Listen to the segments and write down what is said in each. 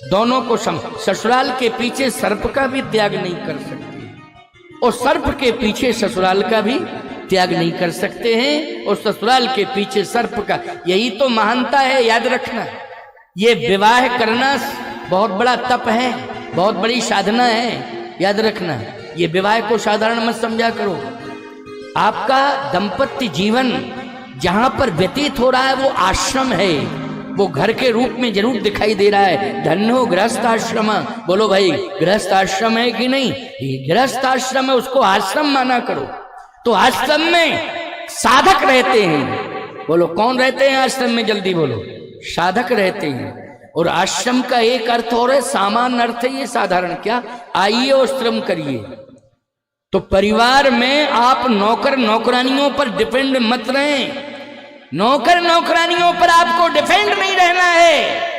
दोनों को ससुराल के पीछे सर्प का भी त्याग नहीं कर सकते और सर्प के पीछे ससुराल का भी त्याग नहीं कर सकते हैं और ससुराल के पीछे सर्प का। यही तो महानता है, याद रखना। ये विवाह करना बहुत बड़ा तप है, बहुत बड़ी साधना है, याद रखना। ये विवाह को साधारण मत समझा करो। आपका दाम्पत्य जीवन जहां पर व्यतीत हो रहा है वो आश्रम है, वो घर के रूप में जरूर दिखाई दे रहा है। धन्य हो गृहस्थ आश्रम। बोलो भाई, गृहस्थ आश्रम है कि नहीं? ये गृहस्थ आश्रम है, उसको आश्रम माना करो। तो आश्रम में साधक रहते हैं। बोलो कौन रहते हैं आश्रम में? जल्दी बोलो। साधक रहते हैं। और आश्रम का एक अर्थ और है, सामान्य अर्थ है ये साधारण। क्या? आइए और श्रम करिए। तो परिवार में आप नौकर नौकरानियों पर डिपेंड मत रहें। नौकर नौकरानियों पर आपको डिपेंड नहीं रहना है।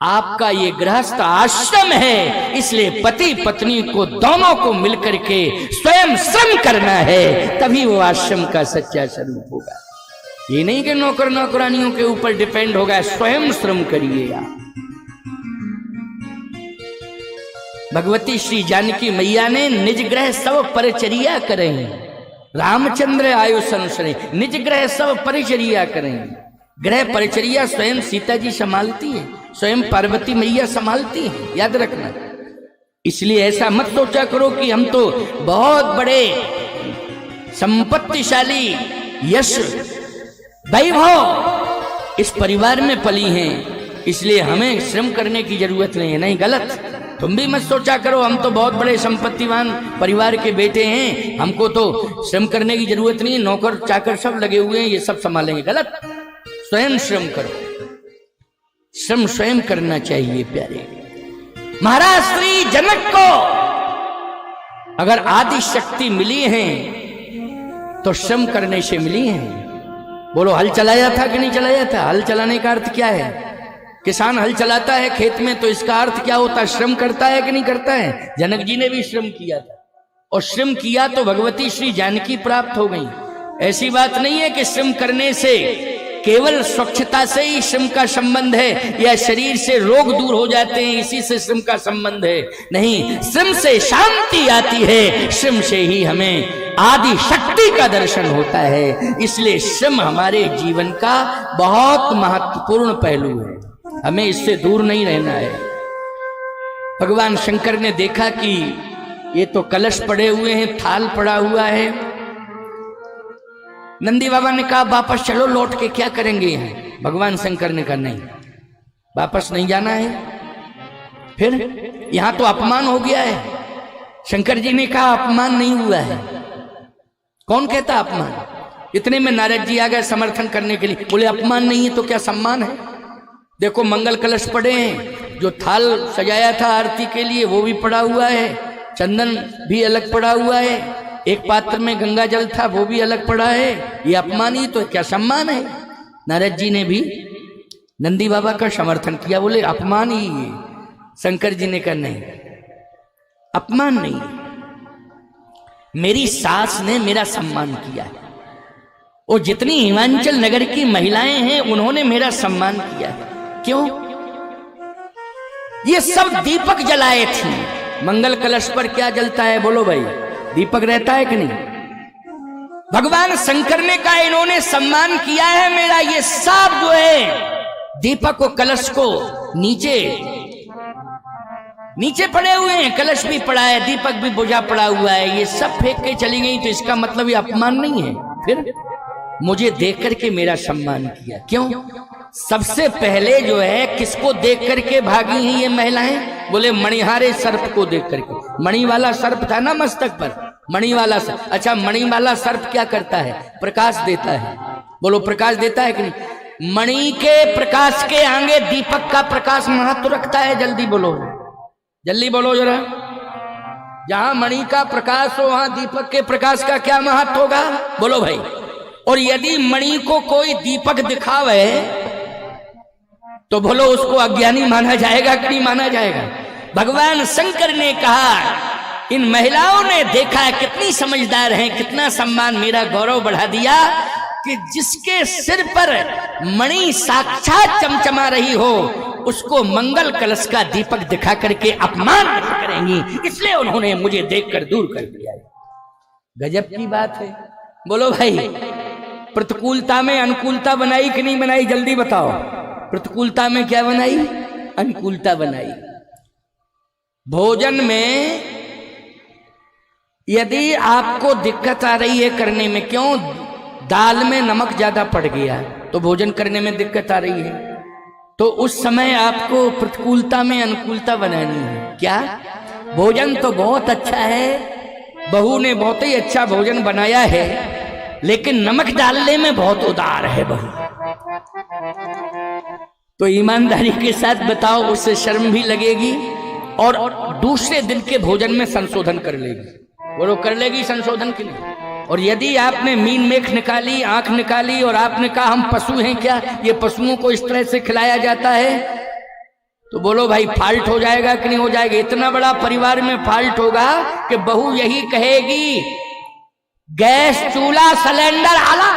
आपका ये गृहस्थ आश्रम है, इसलिए पति पत्नी को दोनों को मिलकर के स्वयं श्रम करना है, तभी वो आश्रम का सच्चा स्वरूप होगा। ये नहीं कि नौकर नौकरानियों के ऊपर डिपेंड होगा। स्वयं श्रम करिएगा। भगवती श्री जानकी मैया ने निज ग्रह सब परिचर्या करें। रामचंद्र आयुष अनुसरे निज ग्रह सब परिचर्या करें। ग्रह परिचर्या स्वयं सीता जी संभालती है, स्वयं पार्वती मैया संभालती है, याद रखना। इसलिए ऐसा मत सोचा करो कि हम तो बहुत बड़े संपत्तिशाली यश वैभव इस परिवार में पली हैं, इसलिए हमें श्रम करने की जरूरत नहीं है। नहीं, गलत। तुम भी मत सोचा करो हम तो बहुत बड़े संपत्तिवान परिवार के बेटे हैं, हमको तो श्रम करने की जरूरत नहीं, नौकर चाकर सब लगे हुए हैं, ये सब संभालेंगे। गलत। स्वयं श्रम करो। श्रम स्वयं करना चाहिए प्यारे। महाराज श्री जनक को अगर आदि शक्ति मिली है तो श्रम करने से मिली है। बोलो, हल चलाया था कि नहीं चलाया था? हल चलाने का अर्थ क्या है? किसान हल चलाता है खेत में तो इसका अर्थ क्या होता है? श्रम करता है कि नहीं करता है? जनक जी ने भी श्रम किया था और श्रम किया तो भगवती श्री जानकी प्राप्त हो गई। ऐसी बात नहीं है कि श्रम करने से केवल स्वच्छता से ही श्रम का संबंध है या शरीर से रोग दूर हो जाते हैं इसी से श्रम का संबंध है। नहीं, श्रम से शांति आती है, श्रम से ही हमें आदि शक्ति का दर्शन होता है। इसलिए श्रम हमारे जीवन का बहुत महत्वपूर्ण पहलू है, हमें इससे दूर नहीं रहना है। भगवान शंकर ने देखा कि ये तो कलश पड़े हुए हैं, थाल पड़ा हुआ है। नंदी बाबा ने कहा वापस चलो, लौट के क्या करेंगे यहाँ? भगवान शंकर ने कहा नहीं, वापस नहीं जाना है। फिर यहां तो अपमान हो गया है। शंकर जी ने कहा अपमान नहीं हुआ है। कौन कहता अपमान? इतने में नारद जी आ गए समर्थन करने के लिए। बोले अपमान नहीं है तो क्या सम्मान है? देखो मंगल कलश पड़े हैं, जो थाल सजाया था आरती के लिए वो भी पड़ा हुआ है, चंदन भी अलग पड़ा हुआ है, एक पात्र में गंगा जल था वो भी अलग पड़ा है। ये अपमान ही तो क्या सम्मान है? नारद जी ने भी नंदी बाबा का समर्थन किया, बोले अपमान ही है। शंकर जी ने कहा नहीं, अपमान नहीं, मेरी सास ने मेरा सम्मान किया है और जितनी हिमाचल नगर की महिलाएं हैं उन्होंने मेरा सम्मान किया है। क्यों? ये सब दीपक जलाए थे। मंगल कलश पर क्या जलता है? बोलो भाई, दीपक रहता है कि नहीं? भगवान शंकर ने कहा इन्होंने सम्मान किया है मेरा। ये सब जो है दीपक को कलश को नीचे पड़े हुए हैं, कलश भी पड़ा है, दीपक भी बुझा पड़ा हुआ है, ये सब फेंक के चली गई तो इसका मतलब ये अपमान नहीं है। फिर मुझे देख करके मेरा सम्मान किया। क्यों? सबसे पहले जो है किसको देख करके भागी हैं ये महिलाएं? बोले मणिहारे सर्प को देख करके। मणि वाला सर्प था ना मस्तक पर, मणि वाला सर्प। अच्छा, मणि वाला सर्प क्या करता है? प्रकाश देता है। बोलो प्रकाश देता है कि नहीं? मणि के प्रकाश के आगे दीपक का प्रकाश महत्व रखता है। जल्दी बोलो, जल्दी बोलो जरा। जहां मणि का प्रकाश हो वहां दीपक के प्रकाश का क्या महत्व होगा? बोलो भाई। और यदि मणि को कोई दीपक दिखावे तो बोलो उसको अज्ञानी माना जाएगा कि नहीं माना जाएगा? भगवान शंकर ने कहा इन महिलाओं ने देखा है कितनी समझदार हैं, कितना सम्मान, मेरा गौरव बढ़ा दिया कि जिसके सिर पर मणि साक्षात चमचमा रही हो उसको मंगल कलश का दीपक दिखा करके अपमान नहीं करेंगी, इसलिए उन्होंने मुझे देखकर दूर कर दिया। गजब की बात है। बोलो भाई, प्रतिकूलता में अनुकूलता बनाई कि नहीं बनाई? जल्दी बताओ। प्रतिकूलता में क्या बनाई? अनुकूलता बनाई। भोजन में यदि आपको दिक्कत आ रही है करने में, क्यों? दाल में नमक ज्यादा पड़ गया तो भोजन करने में दिक्कत आ रही है, तो उस समय आपको प्रतिकूलता में अनुकूलता बनानी है। क्या? भोजन तो बहुत अच्छा है, बहू ने बहुत ही अच्छा भोजन बनाया है, लेकिन नमक डालने में बहुत उदार है बहू। तो ईमानदारी के साथ बताओ, उससे शर्म भी लगेगी और दूसरे दिन के भोजन में संशोधन कर लेगी। बोलो, कर लेगी संशोधन के लिए? और यदि आपने मीन मेख निकाली, आंख निकाली और आपने कहा हम पशु हैं क्या, ये पशुओं को इस तरह से खिलाया जाता है, तो बोलो भाई फाल्ट हो जाएगा कि नहीं हो जाएगा? इतना बड़ा परिवार में फाल्ट होगा कि बहू यही कहेगी गैस चूल्हा सिलेंडर आला,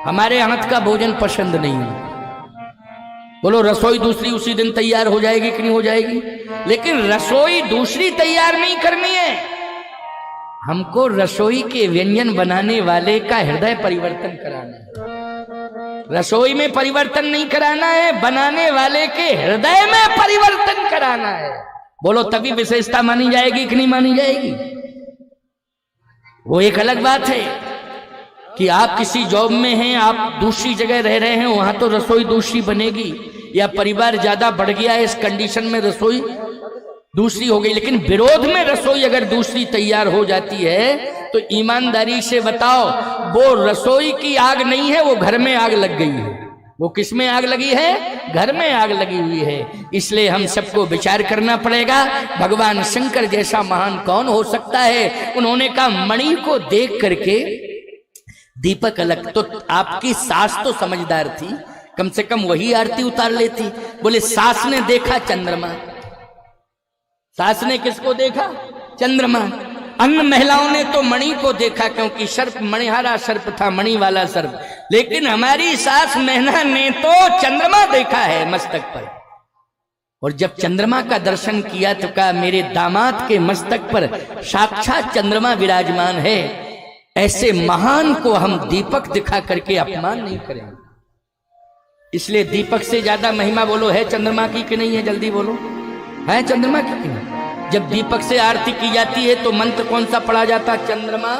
हमारे हाथ का भोजन पसंद नहीं है। बोलो, रसोई दूसरी उसी दिन तैयार हो जाएगी कि नहीं हो जाएगी? लेकिन रसोई दूसरी तैयार नहीं करनी है, हमको रसोई के व्यंजन बनाने वाले का हृदय परिवर्तन कराना है। रसोई में परिवर्तन नहीं कराना है, बनाने वाले के हृदय में परिवर्तन कराना है। बोलो, तभी विशेषता मानी जाएगी कि नहीं मानी जाएगी? वो एक अलग बात है कि आप किसी जॉब में हैं, आप दूसरी जगह रह रहे हैं, वहां तो रसोई दूसरी बनेगी, या परिवार ज्यादा बढ़ गया है, इस कंडीशन में रसोई दूसरी हो गई। लेकिन विरोध में रसोई अगर दूसरी तैयार हो जाती है तो ईमानदारी से बताओ, वो रसोई की आग नहीं है, वो घर में आग लग गई है। वो किस में आग लगी है? घर में आग लगी हुई है। इसलिए हम सबको विचार करना पड़ेगा, भगवान शंकर जैसा महान कौन हो सकता है? उन्होंने कहा मणि को देख करके दीपक अलग। तो आपकी सास तो समझदार थी, कम से कम वही आरती उतार लेती। बोले, सास ने देखा चंद्रमा। सास ने किसको देखा? चंद्रमा। अन्य महिलाओं ने तो मणि को देखा, क्योंकि सर्प मणिहारा सर्प था, मणि वाला सर्प। लेकिन हमारी सास मैना ने तो चंद्रमा देखा है मस्तक पर। और जब चंद्रमा का दर्शन किया तो कहा, मेरे दामाद के मस्तक पर साक्षात चंद्रमा विराजमान है, ऐसे महान को हम दीपक दिखा करके अपमान नहीं करेंगे। इसलिए दीपक से ज्यादा महिमा बोलो है चंद्रमा की कि नहीं है? जल्दी बोलो, है चंद्रमा की कि नहीं? जब दीपक से आरती की जाती है तो मंत्र कौन सा पढ़ा जाता? चंद्रमा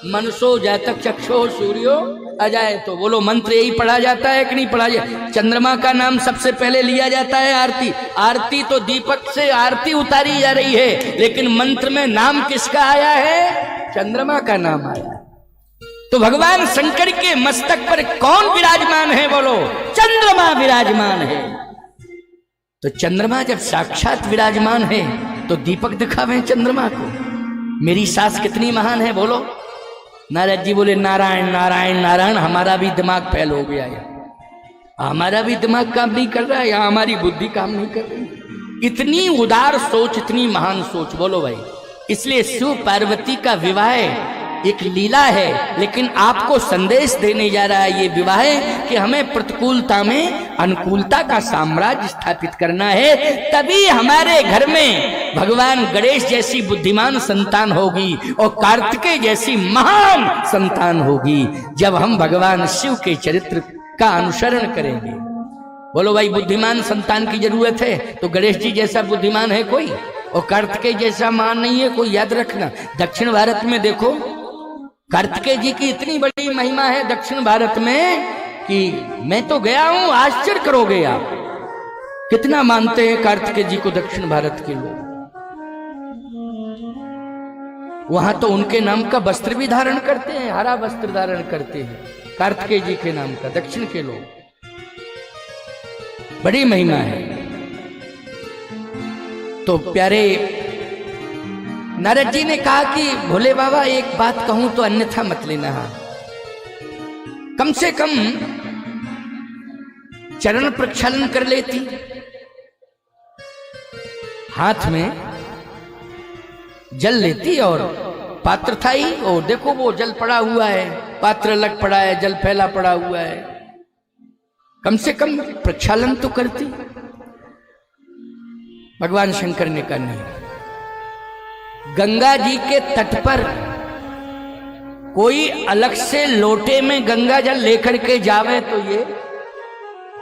मनसो जातक चक्षो सूर्यो अजाय। तो बोलो, मंत्र यही पढ़ा जाता है कि नहीं पढ़ा जाता? चंद्रमा का नाम सबसे पहले लिया जाता है आरती। आरती तो दीपक से आरती उतारी जा रही है, लेकिन मंत्र में नाम किसका आया है? चंद्रमा का नाम आया। तो भगवान शंकर के मस्तक पर कौन विराजमान है? बोलो, चंद्रमा विराजमान है। तो चंद्रमा जब साक्षात विराजमान है तो दीपक दिखावे चंद्रमा को। मेरी सास कितनी महान है? बोलो। नारद जी बोले, नारायण नारायण नारायण। हमारा भी दिमाग फेल हो गया है, हमारा भी दिमाग काम नहीं कर रहा है, या हमारी बुद्धि काम नहीं कर रही। इतनी उदार सोच, इतनी महान सोच। बोलो भाई। इसलिए शिव पार्वती का विवाह एक लीला है, लेकिन आपको संदेश देने जा रहा है ये विवाह कि हमें प्रतिकूलता में अनुकूलता का साम्राज्य स्थापित करना है। तभी हमारे घर में भगवान गणेश जैसी बुद्धिमान संतान होगी और कार्तिकेय जैसी महान संतान होगी, जब हम भगवान शिव के चरित्र का अनुसरण करेंगे। बोलो भाई, बुद्धिमान संतान की जरूरत है तो गणेश जी जैसा बुद्धिमान है कोई, और कार्तिकेय जैसा महान नहीं है कोई। याद रखना, दक्षिण भारत में देखो, कार्तिकेय जी की इतनी बड़ी महिमा है दक्षिण भारत में कि मैं तो गया हूं, आश्चर्य करोगे आप, कितना मानते हैं कार्तिकेय जी को दक्षिण भारत के लोग। वहां तो उनके नाम का वस्त्र भी धारण करते हैं, हरा वस्त्र धारण करते हैं कार्तिकेय जी के नाम का दक्षिण के लोग। बड़ी महिमा है। तो प्यारे नारद जी ने कहा कि भोले बाबा एक बात कहूं तो अन्यथा मत लेना, कम से कम चरण प्रक्षालन कर लेती, हाथ में जल लेती और पात्र था ही, और देखो वो जल पड़ा हुआ है, पात्र अलग पड़ा है, जल फैला पड़ा हुआ है। कम से कम प्रक्षालन तो करती। भगवान शंकर ने कहा नहीं। गंगा जी के तट पर कोई अलग से लोटे में गंगा जल लेकर के जावे तो ये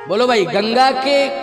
बोलो भाई, गंगा के